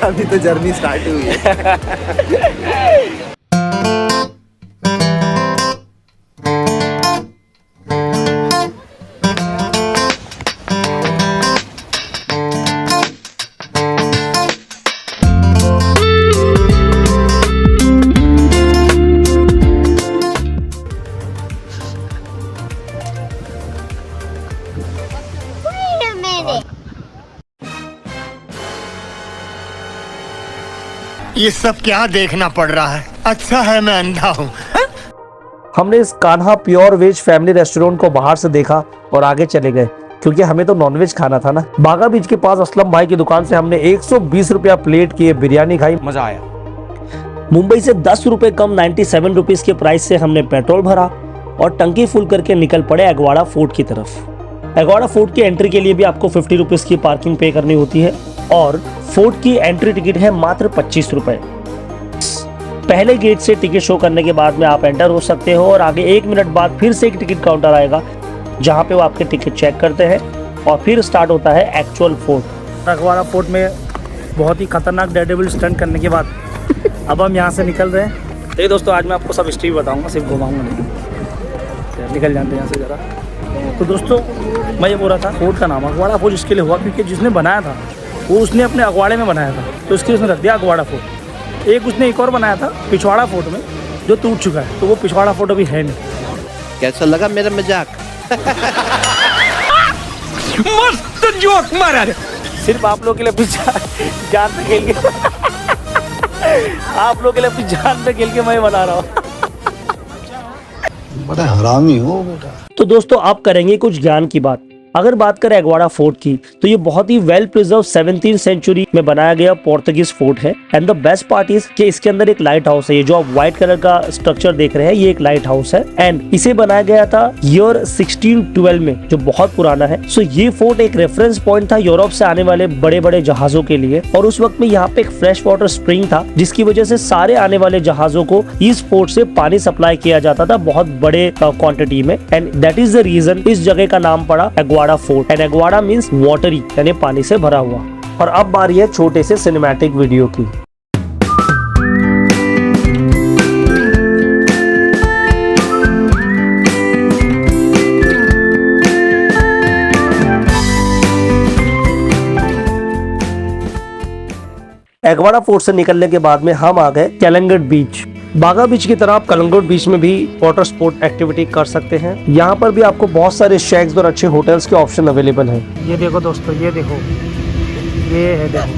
अभी तो journey start हुई है। ये सब क्या देखना पड़ रहा है? अच्छा है मैं अंधा हूँ। हमने इस Kanha pure veg family restaurant को बाहर से देखा और आगे चले गए, क्योंकि हमें तो नॉनवेज खाना था ना। बागा बीच के पास असलम भाई की दुकान से हमने 120 रुपया प्लेट की बिरयानी खाई, मजा आया। मुंबई से 10 रुपए कम 97 रुपीज के प्राइस से हमने पेट्रोल भरा और टंकी फुल करके निकल पड़े अगवाड़ा फोर्ट की तरफ। अगवाड़ा फोर्ट की एंट्री के लिए भी आपको 50 रुपीज की पार्किंग पे करनी होती है, और फोर्ट की एंट्री टिकट है मात्र 25 रुपए। पहले गेट से टिकट शो करने के बाद में आप एंटर हो सकते हो, और आगे 1 मिनट बाद फिर से एक टिकट काउंटर आएगा जहां पे वो आपके टिकट चेक करते हैं, और फिर स्टार्ट होता है एक्चुअल फोर्ट। अगवाड़ा फोर्ट में बहुत ही खतरनाक डेडेविल स्टंट करने के बाद अब हम यहाँ से निकल रहे हैं। देखिए दोस्तों, आज मैं आपको सब हिस्ट्री बताऊंगा, सिर्फ घुमाऊंगा नहीं। निकल जाते हैं यहाँ से जरा। तो दोस्तों, मैं ये बोल रहा था, फोर्ट का नाम अगवाड़ा फोर्ट इसके लिए हुआ क्योंकि जिसने बनाया था वो उसने अपने अगवाड़े में बनाया था, तो इसके उसने रख दिया अगवाड़ा फोर्ट। एक उसने एक और बनाया था पिछवाड़ा फोर्ट में, जो टूट चुका है, तो वो पिछवाड़ा फोर्ट अभी है नहीं। कैसा लगा मेरा मजाक? मस्त जोक मारा। सिर्फ आप लोग के लिए अपनी जान पे खेल के आप लोग के लिए अपनी जान पे खेल के मैं बना रहा हूँ। बड़ा हरामी हो बेटा। तो दोस्तों, आप करेंगे कुछ ज्ञान की बात। अगर बात करें अगवाड़ा फोर्ट की, तो ये बहुत ही वेल प्रिजर्व 17th सेंचुरी में बनाया गया पोर्तुगीज फोर्ट है। And the best part is कि इसके अंदर एक लाइट हाउस है। ये जो आप व्हाइट कलर का स्ट्रक्चर देख रहे हैं, ये एक लाइट हाउस है, एंड इसे बनाया गया था ईयर 1612 में, जो बहुत पुराना है। सो ये फोर्ट एक रेफरेंस पॉइंट था यूरोप से आने वाले बड़े बड़े जहाजों के लिए, और उस वक्त में यहाँ पे एक फ्रेश वाटर स्प्रिंग था, जिसकी वजह से सारे आने वाले जहाजों को इस फोर्ट से पानी सप्लाई किया जाता था बहुत बड़े क्वांटिटी में। And that is the reason इस जगह का नाम पड़ा Aguada Fort. And Aguada means watery, यानी पानी से भरा हुआ। और अब बारी है छोटे से सिनेमैटिक वीडियो की। अगवाड़ा फोर्ट से निकलने के बाद में हम आ गए कलंगट बीच। बागा बीच की तरह आप कलंगट बीच में भी वाटर स्पोर्ट एक्टिविटी कर सकते हैं। यहाँ पर भी आपको बहुत सारे शेक्स और अच्छे होटल्स के ऑप्शन अवेलेबल हैं। ये देखो दोस्तों, ये देखो, ये है, देखो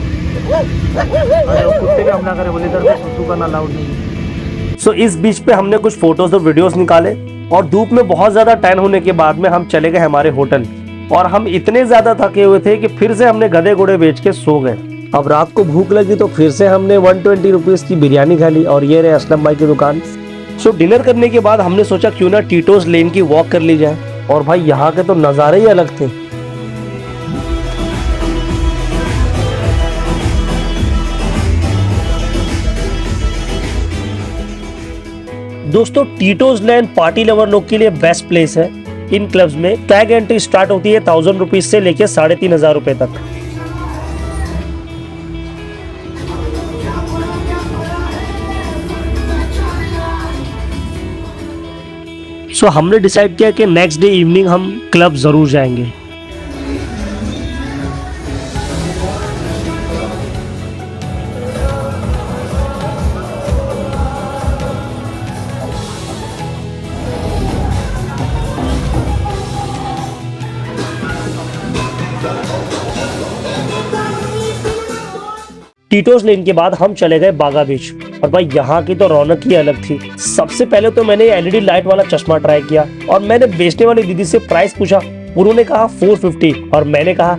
कुत्ते भी हमला करे, बोले इधर सुसु करना अलाउड नहीं। सो इस बीच पे हमने कुछ फोटोज और वीडियोस निकाले, और धूप में बहुत ज्यादा टैन होने के बाद में हम चले गए हमारे होटल, और हम इतने ज्यादा थके हुए थे कि फिर से हमने गधे घोड़े बेच के सो गए। अब रात को भूख लगी तो फिर से हमने 120 रुपीज़ की बिरयानी खा ली और ये रहे असलम भाई की दुकान। सो डिनर करने के बाद हमने सोचा क्यों ना टीटोज लेन की वॉक कर ली जाए और भाई यहाँ के तो नज़ारे ही अलग थे। दोस्तों टीटोज लैंड पार्टी लवर लोग के लिए बेस्ट प्लेस है। इन क्लब्स में टैग एंट्री स्टार्ट होती है 1000 रुपीज से लेके 3500 रुपए तक। सो हमने डिसाइड किया कि नेक्स्ट डे इवनिंग हम क्लब जरूर जाएंगे। टीटोज लेन के बाद हम चले गए बागा बीच और भाई यहाँ की तो रौनक ही अलग थी। सबसे पहले तो मैंने एलईडी लाइट वाला चश्मा ट्राई किया और मैंने बेचने वाली दीदी से प्राइस पूछा। उन्होंने कहा 450 और मैंने कहा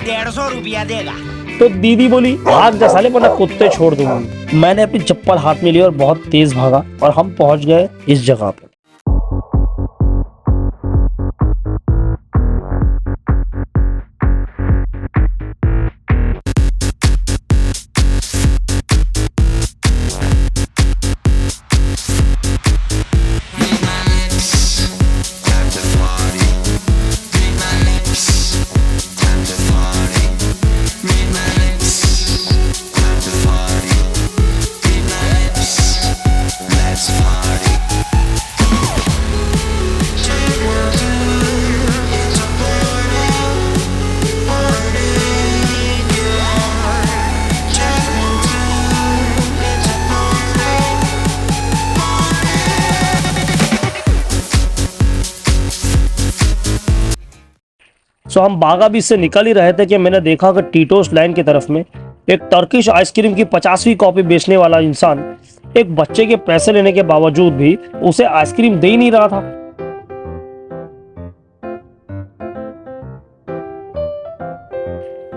150 रुपया देगा। तो दीदी बोली भाग जा साले वरना कुत्ते छोड़ दूंगी। मैंने अपनी चप्पल हाथ में ली और बहुत तेज भागा और हम पहुंच गए इस जगह पर। सो हम बागा बीच से निकल ही रहे थे कि मैंने देखा कि टीटोज लाइन की तरफ में एक टर्किश आइसक्रीम की 50वीं कॉपी बेचने वाला इंसान एक बच्चे के पैसे लेने के बावजूद भी उसे आइसक्रीम दे ही नहीं रहा था।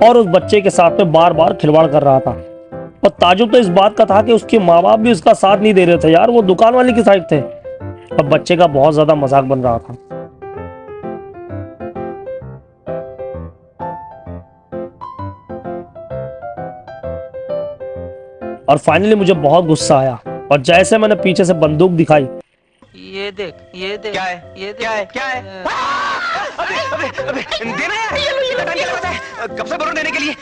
और उस बच्चे के साथ में बार बार खिलवाड़ कर रहा था। और ताजुब तो इस बात का था कि उसके माँ बाप भी उसका साथ नहीं दे रहे थे यार, वो दुकान वाले की साइड थे। अब बच्चे का बहुत ज्यादा मजाक बन रहा था। और फाइनली मुझे बहुत गुस्सा आया और जैसे मैंने पीछे से बंदूक दिखाई, ये देख क्या है, ये देख क्या है। देना है, कब से बोल देने के लिए।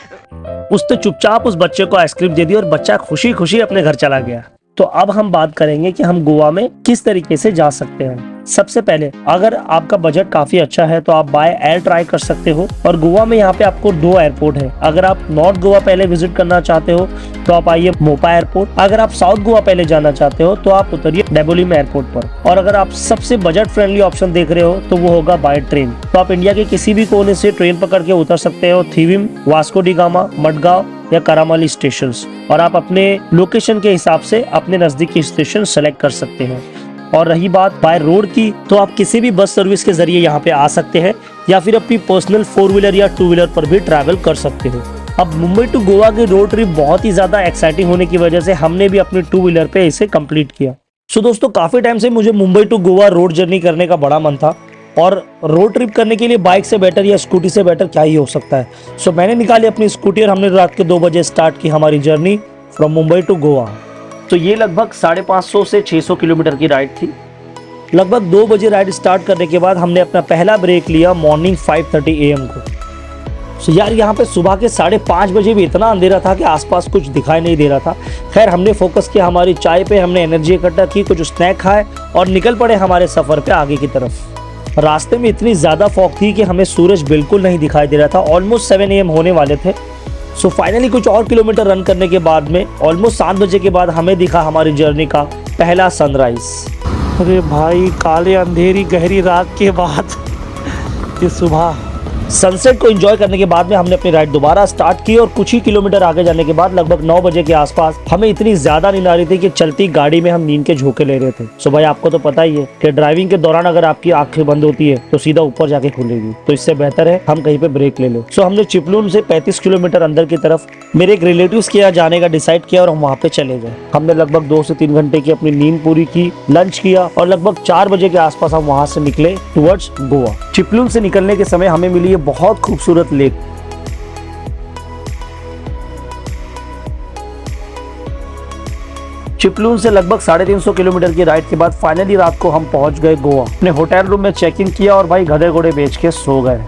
उसने चुपचाप उस बच्चे को आइसक्रीम दे दी और बच्चा खुशी खुशी अपने घर चला गया। तो अब हम बात करेंगे कि हम गोवा में किस तरीके से जा सकते हैं। सबसे पहले अगर आपका बजट काफी अच्छा है तो आप बाय एयर ट्राई कर सकते हो। और गोवा में यहाँ पे आपको 2 एयरपोर्ट है। अगर आप नॉर्थ गोवा पहले विजिट करना चाहते हो तो आप आइए मोपा एयरपोर्ट। अगर आप साउथ गोवा पहले जाना चाहते हो तो आप उतरिए डेबोलिम एयरपोर्ट पर। और अगर आप सबसे बजट फ्रेंडली ऑप्शन देख रहे हो तो वो होगा बाय ट्रेन। तो आप इंडिया के किसी भी कोने से ट्रेन पकड़ के उतर सकते हो Thivim, Vasco D gamma, Madgaon या करामाली स्टेशंस। और आप अपने लोकेशन के हिसाब से अपने नजदीकी स्टेशन सेलेक्ट कर सकते हैं। और रही बात बाय रोड की, तो आप किसी भी बस सर्विस के जरिए यहाँ पे आ सकते हैं या फिर अपनी पर्सनल 4 व्हीलर या 2 व्हीलर पर भी ट्रैवल कर सकते हो। अब मुंबई टू गोवा की रोड ट्रिप बहुत ही ज्यादा एक्साइटिंग होने की वजह से हमने भी अपनी 2 व्हीलर पे इसे कंप्लीट किया। सो दोस्तों काफी टाइम से मुझे Mumbai to Goa road journey करने का बड़ा मन था और रोड ट्रिप करने के लिए बाइक से बेटर या स्कूटी से बेटर क्या ही हो सकता है। सो मैंने निकाली अपनी स्कूटी और हमने रात के 2 बजे स्टार्ट की हमारी journey from Mumbai to Goa. तो ये लगभग 550 से 600 किलोमीटर की राइड थी। लगभग 2 बजे राइड स्टार्ट करने के बाद हमने अपना पहला ब्रेक लिया मॉर्निंग 5:30 AM को। सो यार यहाँ पे सुबह के 5:30 बजे भी इतना अंधेरा था कि आसपास कुछ दिखाई नहीं दे रहा था। खैर हमने फोकस किया हमारी चाय पे, हमने एनर्जी इकट्ठा की, कुछ स्नैक खाए और निकल पड़े हमारे सफर पे आगे की तरफ। रास्ते में इतनी ज्यादा फॉग थी कि हमें सूरज बिल्कुल नहीं दिखाई दे रहा था। ऑलमोस्ट 7 AM होने वाले थे। सो फाइनली कुछ और किलोमीटर रन करने के बाद में ऑलमोस्ट 7 बजे के बाद हमें दिखा हमारी जर्नी का पहला सनराइज। अरे भाई काले अंधेरी गहरी रात के बाद ये सुबह सनसेट को एंजॉय करने के बाद में हमने अपनी राइड दोबारा स्टार्ट की और कुछ ही किलोमीटर आगे जाने के बाद लगभग 9 बजे के आसपास हमें इतनी ज्यादा नींद आ रही थी कि चलती गाड़ी में हम नींद के झोंके ले रहे थे। सो भाई आपको तो पता ही है कि ड्राइविंग के दौरान अगर आपकी आंखें बंद होती है तो सीधा ऊपर जाके खुलेगी, तो इससे बेहतर है हम कहीं पे ब्रेक ले लो। सो हमने चिपलून से 35 किलोमीटर अंदर की तरफ मेरे एक रिलेटिव्स के यहाँ जाने का डिसाइड किया और हम वहाँ पे चले गए। हमने लगभग 2 से 3 घंटे की अपनी नींद पूरी की, लंच किया और लगभग 4 बजे के आसपास हम वहाँ से निकले टुवर्ड्स गोवा। चिपलून से निकलने के समय हमें मिली ये बहुत खूबसूरत लेक। चिपलून से लगभग 350 किलोमीटर की राइड के बाद फाइनली रात को हम पहुंच गए गोवा। अपने होटल रूम में चेक इन किया और भाई गधे घोड़े बेच के सो गए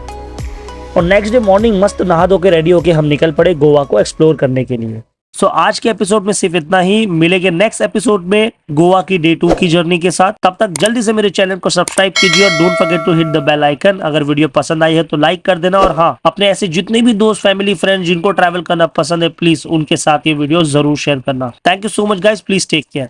और नेक्स्ट डे मॉर्निंग मस्त नहा धो के रेडी होके हम निकल पड़े गोवा को एक्सप्लोर करने के लिए। सो आज के एपिसोड में सिर्फ इतना ही। मिलेंगे नेक्स्ट एपिसोड में गोवा की डे 2 की जर्नी के साथ। तब तक जल्दी से मेरे चैनल को सब्सक्राइब कीजिए और don't forget to hit the bell icon. अगर वीडियो पसंद आई है तो लाइक कर देना और हाँ, अपने ऐसे जितने भी दोस्त, फैमिली, फ्रेंड्स जिनको ट्रैवल करना पसंद है, प्लीज उनके साथ ये वीडियो जरूर शेयर करना। Thank you so much guys, please take care.